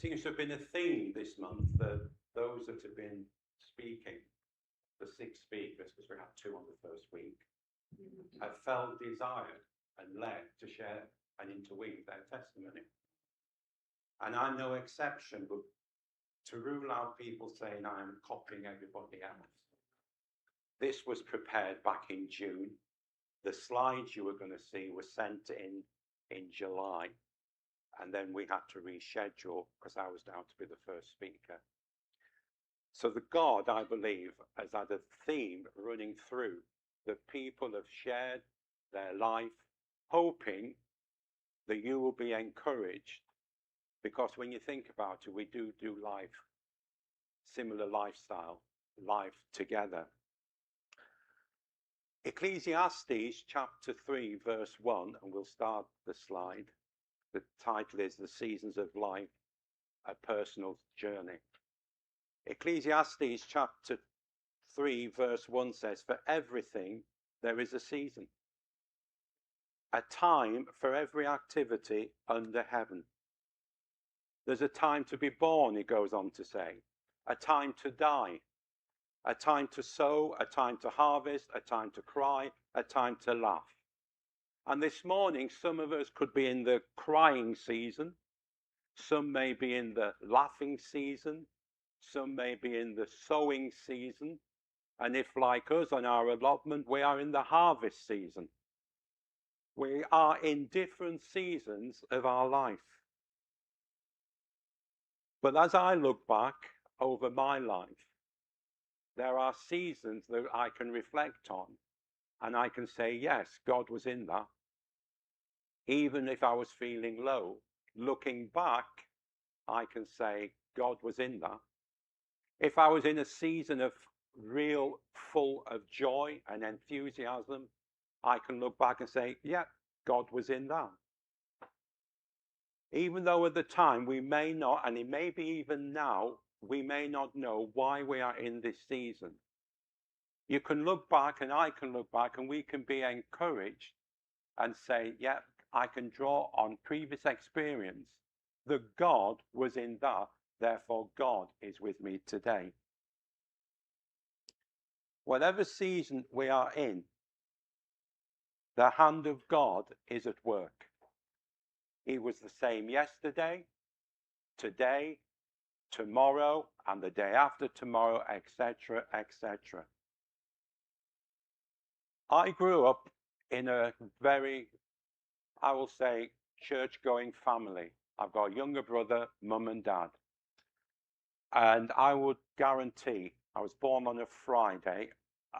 seems to have been a theme this month that those that have been speaking, the 6 speakers, because we had 2 on the first week, have felt desired and led to share and interweave their testimony. And I'm no exception, but to rule out people saying I'm copying everybody else. This was prepared back in June. The slides you were going to see were sent in July. And then we had to reschedule because I was down to be the first speaker. So the God, I believe, has had a theme running through that people have shared their life, hoping that you will be encouraged, because when you think about it, we do life, similar lifestyle, life together. Ecclesiastes chapter 3, verse 1, and we'll start the slide. The title is The Seasons of Life, a Personal Journey. Ecclesiastes chapter 3, verse 1 says, for everything there is a season, a time for every activity under heaven. There's a time to be born, it goes on to say, a time to die, a time to sow, a time to harvest, a time to cry, a time to laugh. And this morning, some of us could be in the crying season, some may be in the laughing season, some may be in the sowing season, and if, like us on our allotment, we are in the harvest season. We are in different seasons of our life. But as I look back over my life, there are seasons that I can reflect on, and I can say, yes, God was in that. Even if I was feeling low, looking back, I can say, God was in that. If I was in a season of real full of joy and enthusiasm, I can look back and say, yeah, God was in that. Even though at the time we may not, and it may be even now, we may not know why we are in this season. You can look back and I can look back and we can be encouraged and say, yeah, I can draw on previous experience that God was in that, therefore God is with me today. Whatever season we are in, the hand of God is at work. He was the same yesterday, today, tomorrow, and the day after tomorrow, etc., etc. I grew up in a very, I will say, church-going family. I've got a younger brother, mum and dad. And I would guarantee, I was born on a Friday,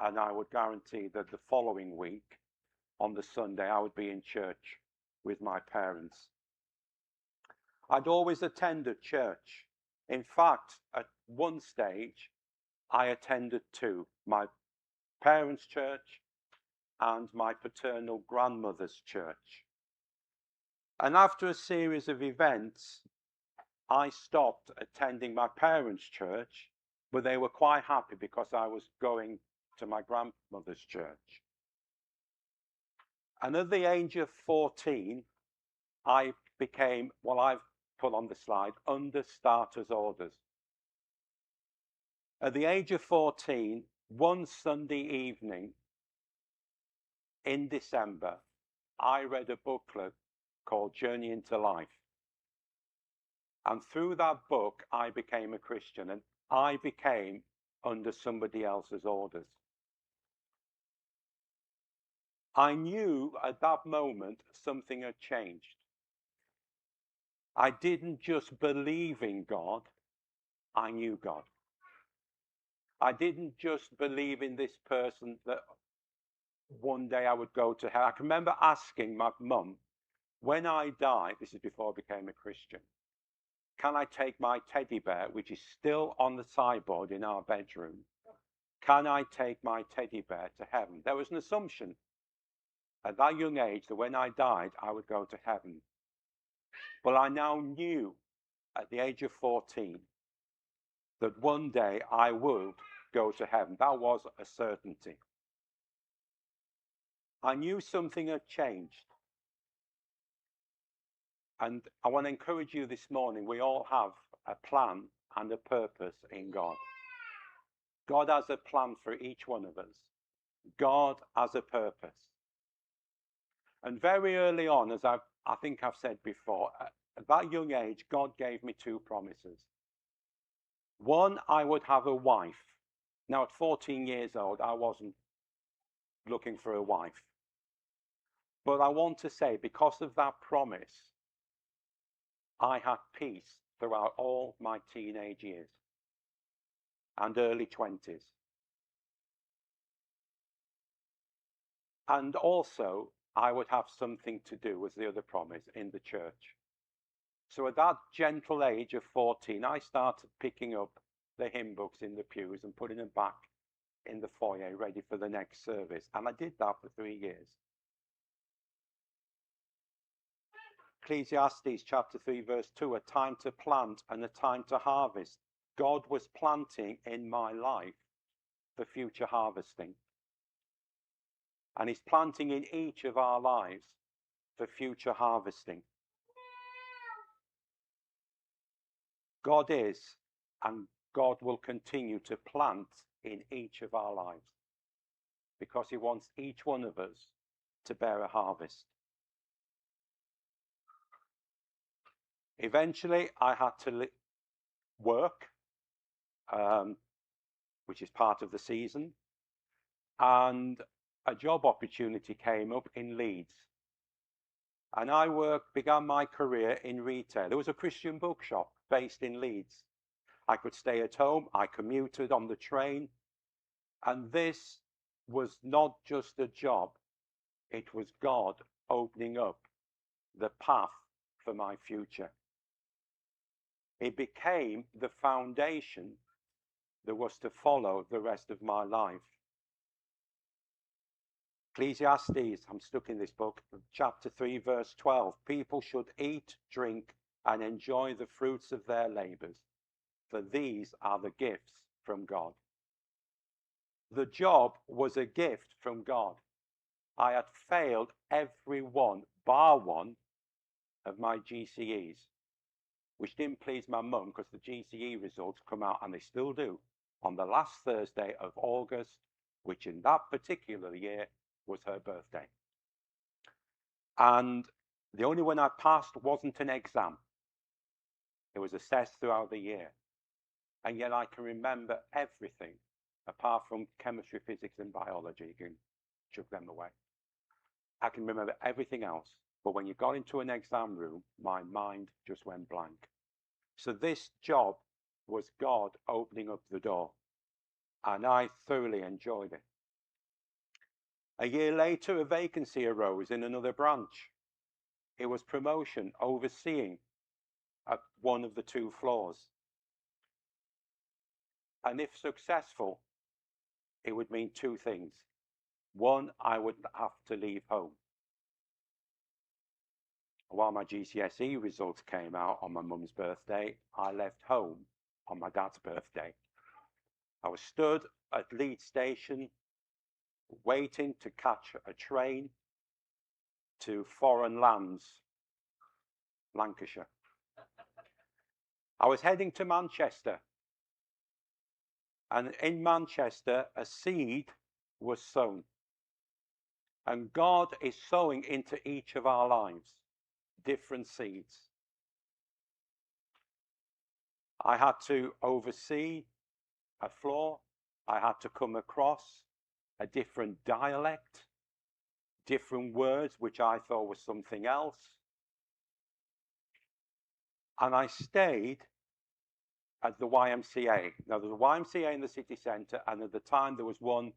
and I would guarantee that the following week, on the Sunday, I would be in church with my parents. I'd always attended church. In fact, at one stage, I attended 2, my parents' church and my paternal grandmother's church. And after a series of events, I stopped attending my parents' church, but they were quite happy because I was going to my grandmother's church. And at the age of 14, I became, well, I've put on the slide, under starters orders. At the age of 14, one Sunday evening in December, I read a booklet called Journey into Life. And through that book, I became a Christian, and I became under somebody else's orders. I knew at that moment something had changed. I didn't just believe in God, I knew God. I didn't just believe in this person that one day I would go to hell. I can remember asking my mum, when I die, this is before I became a Christian, can I take my teddy bear, which is still on the sideboard in our bedroom, can I take my teddy bear to heaven? There was an assumption at that young age that when I died, I would go to heaven. But I now knew at the age of 14 that one day I would go to heaven. That was a certainty. I knew something had changed. And I want to encourage you this morning, we all have a plan and a purpose in God. God has a plan for each one of us. God has a purpose. And very early on, as I think I've said before, at that young age, God gave me two promises. One, I would have a wife. Now, at 14 years old, I wasn't looking for a wife. But I want to say, because of that promise, I had peace throughout all my teenage years and early 20s. And also, I would have something to do, was the other promise, in the church. So at that gentle age of 14, I started picking up the hymn books in the pews and putting them back in the foyer, ready for the next service. And I did that for 3 years. Ecclesiastes chapter 3, verse 2, a time to plant and a time to harvest. God was planting in my life for future harvesting. And he's planting in each of our lives for future harvesting. God is, and God will continue to plant in each of our lives, because he wants each one of us to bear a harvest. Eventually, I had to work, which is part of the season, and a job opportunity came up in Leeds. And I began my career in retail. There was a Christian bookshop based in Leeds. I could stay at home, I commuted on the train, and this was not just a job, it was God opening up the path for my future. It became the foundation that was to follow the rest of my life. Ecclesiastes, I'm stuck in this book, chapter 3, verse 12. People should eat, drink, and enjoy the fruits of their labors, for these are the gifts from God. The job was a gift from God. I had failed every one, bar one, of my GCEs, which didn't please my mum, because the GCE results come out, and they still do, on the last Thursday of August, which in that particular year was her birthday. And the only one I passed wasn't an exam. It was assessed throughout the year. And yet I can remember everything, apart from chemistry, physics, and biology. You can chuck them away. I can remember everything else. But when you got into an exam room, my mind just went blank. So this job was God opening up the door. And I thoroughly enjoyed it. A year later, a vacancy arose in another branch. It was promotion, overseeing at one of the 2 floors. And if successful, it would mean 2 things. One, I would have to leave home. While my GCSE results came out on my mum's birthday, I left home on my dad's birthday. I was stood at Leeds Station waiting to catch a train to foreign lands, Lancashire. I was heading to Manchester. And in Manchester, a seed was sown. And God is sowing into each of our lives different seeds. I had to oversee a floor. I had to come across a different dialect, different words which I thought was something else. And I stayed at the YMCA. Now, there's a YMCA in the city centre, and at the time there was one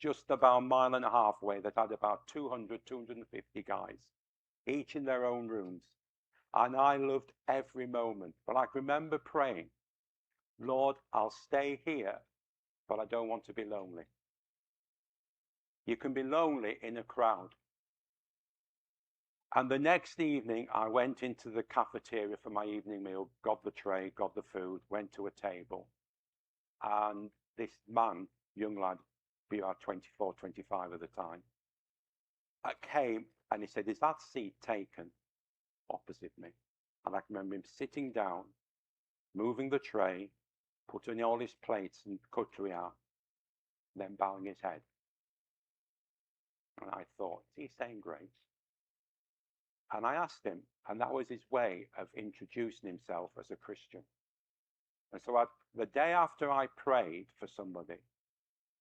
just about a mile and a half away that had about 200, 250 guys, each in their own rooms. And I loved every moment. But I remember praying, Lord, I'll stay here, but I don't want to be lonely. You can be lonely in a crowd. And the next evening, I went into the cafeteria for my evening meal, got the tray, got the food, went to a table. And this man, young lad, be about 24, 25 at the time, came and he said, is that seat taken opposite me? And I can remember him sitting down, moving the tray, putting all his plates and cutlery out, then bowing his head. And I thought, is he saying grace? And I asked him, and that was his way of introducing himself as a Christian. And so the day after I prayed for somebody,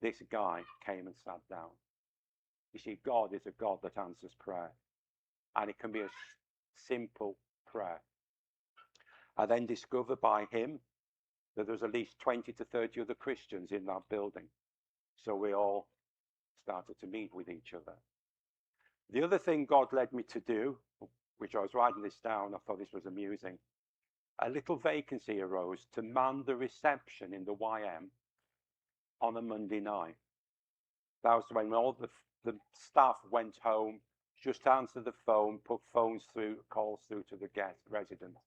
this guy came and sat down. You see, God is a God that answers prayer. And it can be a simple prayer. I then discovered by him that there was at least 20 to 30 other Christians in that building. So we all started to meet with each other. The other thing God led me to do, which I was writing this down, I thought this was amusing, a little vacancy arose to man the reception in the YM on a Monday night. That was when all the staff went home, just answered the phone, put calls through to the guest residents.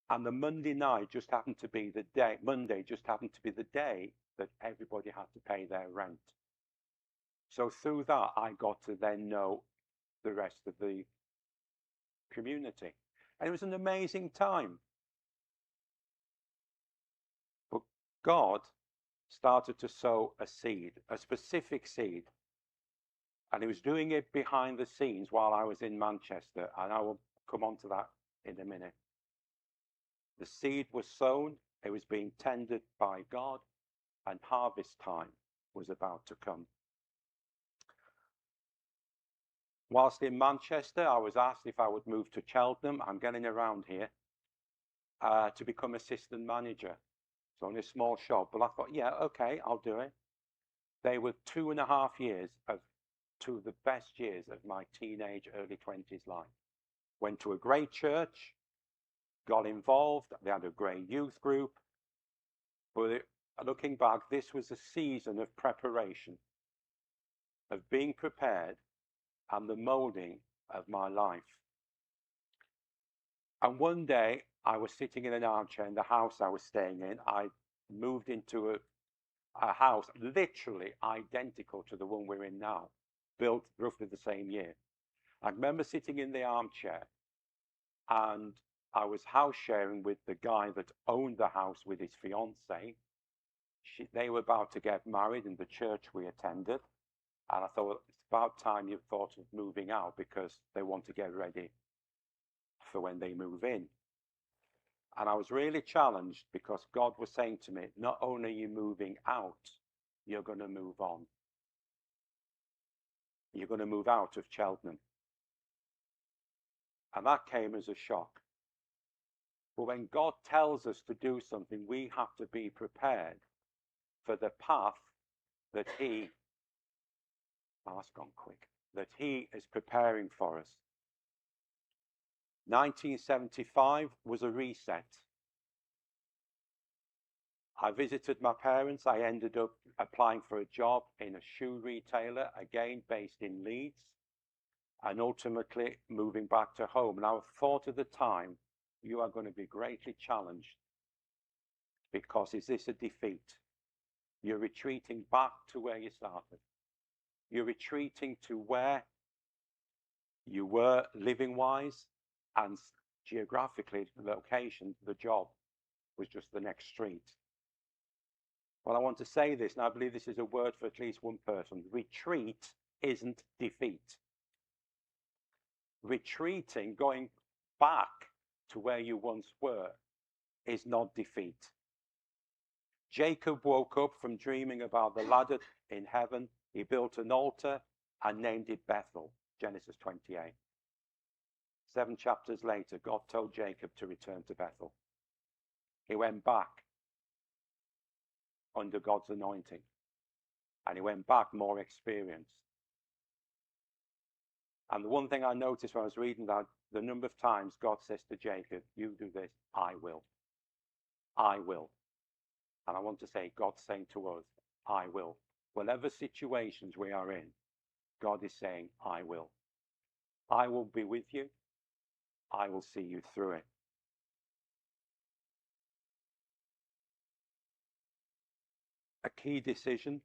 And the Monday night just happened to be the day, Monday just happened to be the day that everybody had to pay their rent. So through that, I got to then know the rest of the community. And it was an amazing time. But God started to sow a seed, a specific seed. And he was doing it behind the scenes while I was in Manchester. And I will come on to that in a minute. The seed was sown, it was being tended by God, and harvest time was about to come. Whilst in Manchester, I was asked if I would move to Cheltenham. I'm getting around here, to become assistant manager. It's only a small shop, but I thought, yeah, okay, I'll do it. They were 2.5 years of two of the best years of my teenage, early 20s life. Went to a great church, got involved. They had a great youth group. But looking back, this was a season of preparation, of being prepared, and the molding of my life. And one day, I was sitting in an armchair in the house I was staying in. I moved into a house literally identical to the one we're in now, built roughly the same year. I remember sitting in the armchair, and I was house sharing with the guy that owned the house with his fiancée. They were about to get married in the church we attended. And I thought, it's about time you thought of moving out, because they want to get ready for when they move in. And I was really challenged, because God was saying to me, not only are you moving out, you're going to move on. You're going to move out of Cheltenham. And that came as a shock. But when God tells us to do something, we have to be prepared for the path that He, that's gone quick, that He is preparing for us. 1975 was a reset. I visited my parents. I ended up applying for a job in a shoe retailer, again based in Leeds, and ultimately moving back to home. And I thought at the time, you are going to be greatly challenged, because is this a defeat? You're retreating back to where you started. You're retreating to where you were living-wise, and geographically, the location, the job was just the next street. Well, I want to say this, and I believe this is a word for at least one person. Retreat isn't defeat. Retreating, going back to where you once were, is not defeat. Jacob woke up from dreaming about the ladder in heaven. He built an altar and named it Bethel, Genesis 28. 7 chapters later, God told Jacob to return to Bethel. He went back under God's anointing, and he went back more experienced. And the one thing I noticed when I was reading that, the number of times God says to Jacob, you do this, I will. I will. And I want to say, God's saying to us, I will. Whatever situations we are in, God is saying, I will. I will be with you. I will see you through it. A key decision.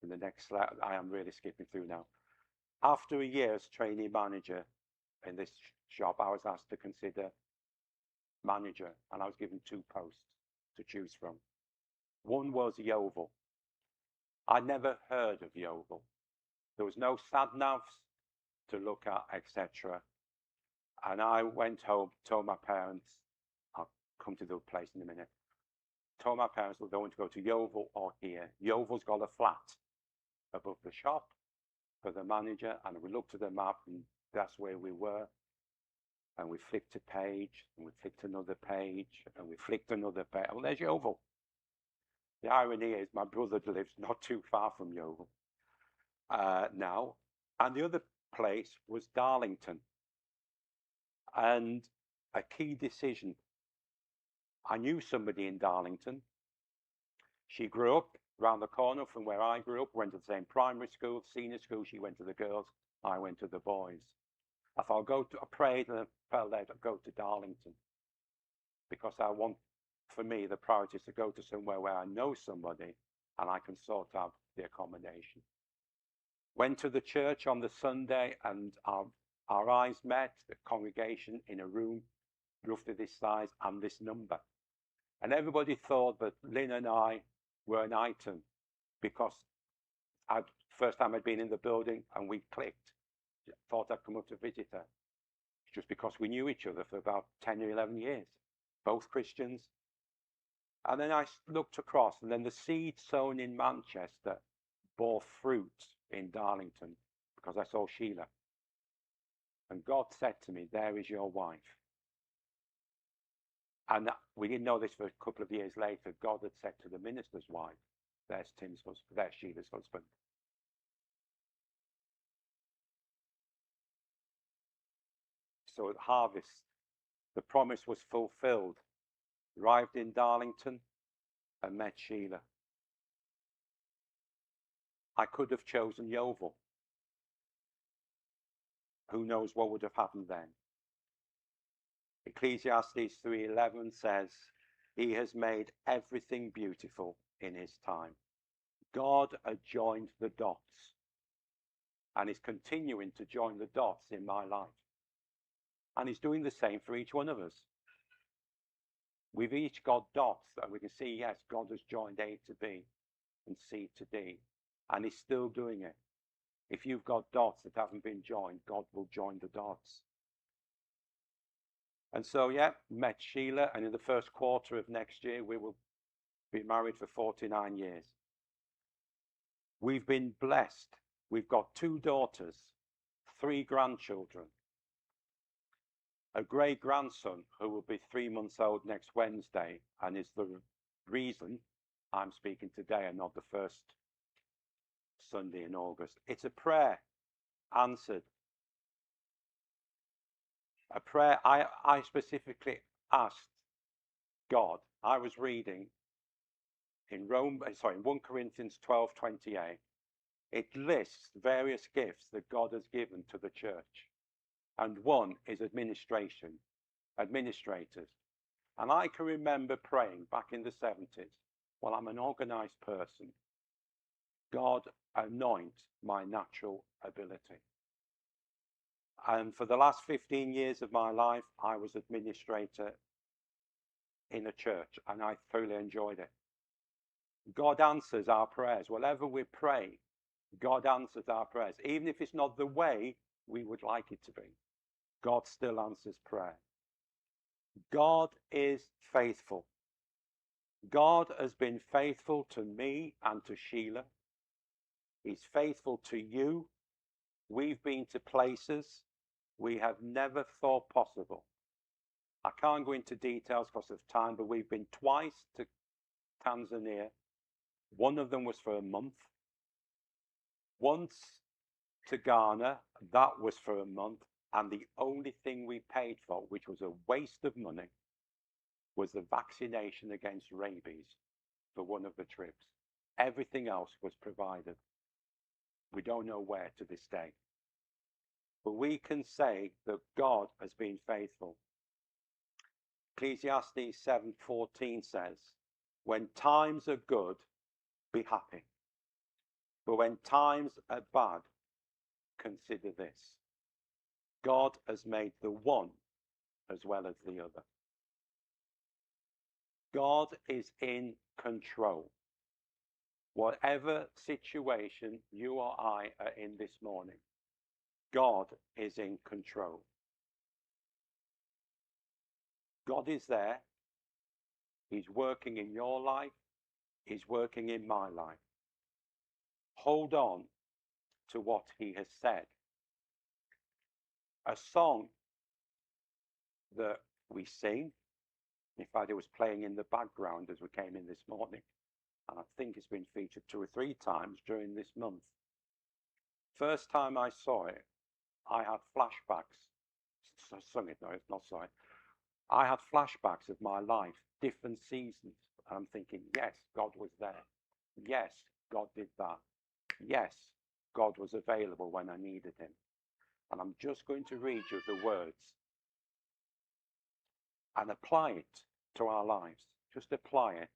In the next slide, I am really skipping through now. After a year as trainee manager in this shop, I was asked to consider manager, and I was given 2 posts to choose from. One was Yeovil. I never heard of Yeovil. There was no sat-navs to look at, etc. And I went home, told my parents, I'll come to the place in a minute, told my parents we don't want to go to Yeovil or here. Yeovil's got a flat above the shop for the manager, and we looked at the map, and that's where we were. And we flicked a page, and we flicked another page, and we flicked another page. Well, there's Yeovil. The irony is my brother lives not too far from Yeovil now. And the other place was Darlington. And a key decision. I knew somebody in Darlington. She grew up round the corner from where I grew up, went to the same primary school, senior school. She went to the girls, I went to the boys. I thought, I prayed and I felt led to go to Darlington. Because I want, for me, the priority is to go to somewhere where I know somebody and I can sort out the accommodation. Went to the church on the Sunday, and our eyes met, the congregation in a room roughly this size and this number. And everybody thought that Lynn and I were an item because first time I'd been in the building and we clicked. Thought I'd come up to visit her. Just because we knew each other for about 10 or 11 years. Both Christians. And then I looked across, and then the seed sown in Manchester bore fruit in Darlington because I saw Sheila. And God said to me, there is your wife. And we didn't know this for a couple of years later. God had said to the minister's wife, there's Tim's husband, there's Sheila's husband. So at harvest, the promise was fulfilled. Arrived in Darlington and met Sheila. I could have chosen Yeovil. Who knows what would have happened then? Ecclesiastes 3:11 says, he has made everything beautiful in his time. God had joined the dots and is continuing to join the dots in my life. And he's doing the same for each one of us. We've each got dots that we can see, yes, God has joined A to B and C to D, and he's still doing it. If you've got dots that haven't been joined, God will join the dots. And so, yeah, met Sheila, and in the first quarter of next year, we will be married for 49 years. We've been blessed. We've got 2 daughters, 3 grandchildren, a great-grandson who will be 3 months old next Wednesday, and is the reason I'm speaking today and not the first Sunday in August. It's a prayer answered. A prayer I specifically asked God. I was reading in 1 Corinthians 12:28. It lists various gifts that God has given to the church. And one is administrators. And I can remember praying back in the 70s, well, I'm an organized person. God, anoint my natural ability. And for the last 15 years of my life, I was administrator in a church, and I thoroughly enjoyed it. God answers our prayers. Whatever we pray, God answers our prayers. Even if it's not the way we would like it to be, God still answers prayer. God is faithful. God has been faithful to me and to Sheila. He's faithful to you. We've been to places we have never thought possible. I can't go into details because of time, but we've been twice to Tanzania. One of them was for a month. Once to Ghana, that was for a month. And the only thing we paid for, which was a waste of money, was the vaccination against rabies for one of the trips. Everything else was provided. We don't know where to this day. But we can say that God has been faithful. Ecclesiastes 7:14 says, when times are good, be happy. But when times are bad, consider this. God has made the one as well as the other. God is in control. Whatever situation you or I are in this morning, God is in control. God is there. He's working in your life. He's working in my life. Hold on to what he has said. A song that we sing, in fact, it was playing in the background as we came in this morning, and I think it's been featured 2 or 3 times during this month. First time I saw it, I had flashbacks. Sung it, no, it's not sorry. I had flashbacks of my life, different seasons. I'm thinking, yes, God was there. Yes, God did that. Yes, God was available when I needed him. And I'm just going to read you the words and apply it to our lives. Just apply it.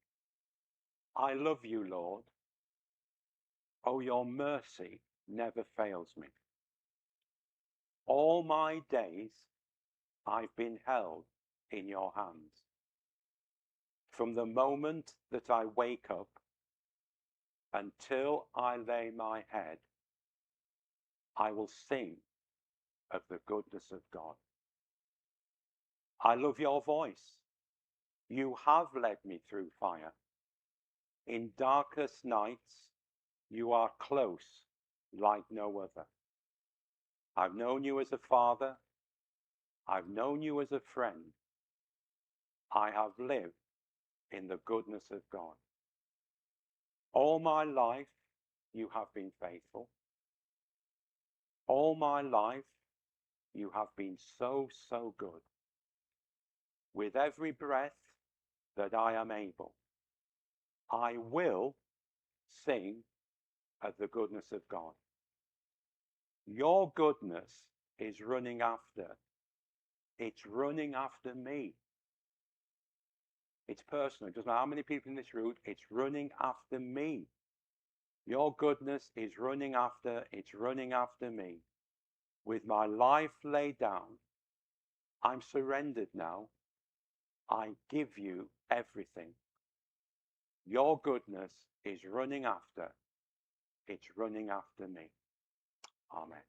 I love you, Lord. Oh, your mercy never fails me. All my days I've been held in your hands. From the moment that I wake up until I lay my head, I will sing of the goodness of God. I love your voice. You have led me through fire. In darkest nights, you are close like no other. I've known you as a father. I've known you as a friend. I have lived in the goodness of God. All my life, you have been faithful. All my life, you have been so, so good. With every breath that I am able, I will sing of the goodness of God. Your goodness is running after. It's running after me. It's personal. It doesn't matter how many people in this room, it's running after me. Your goodness is running after, it's running after me. With my life laid down, I'm surrendered now. I give you everything. Your goodness is running after, it's running after me. Amen.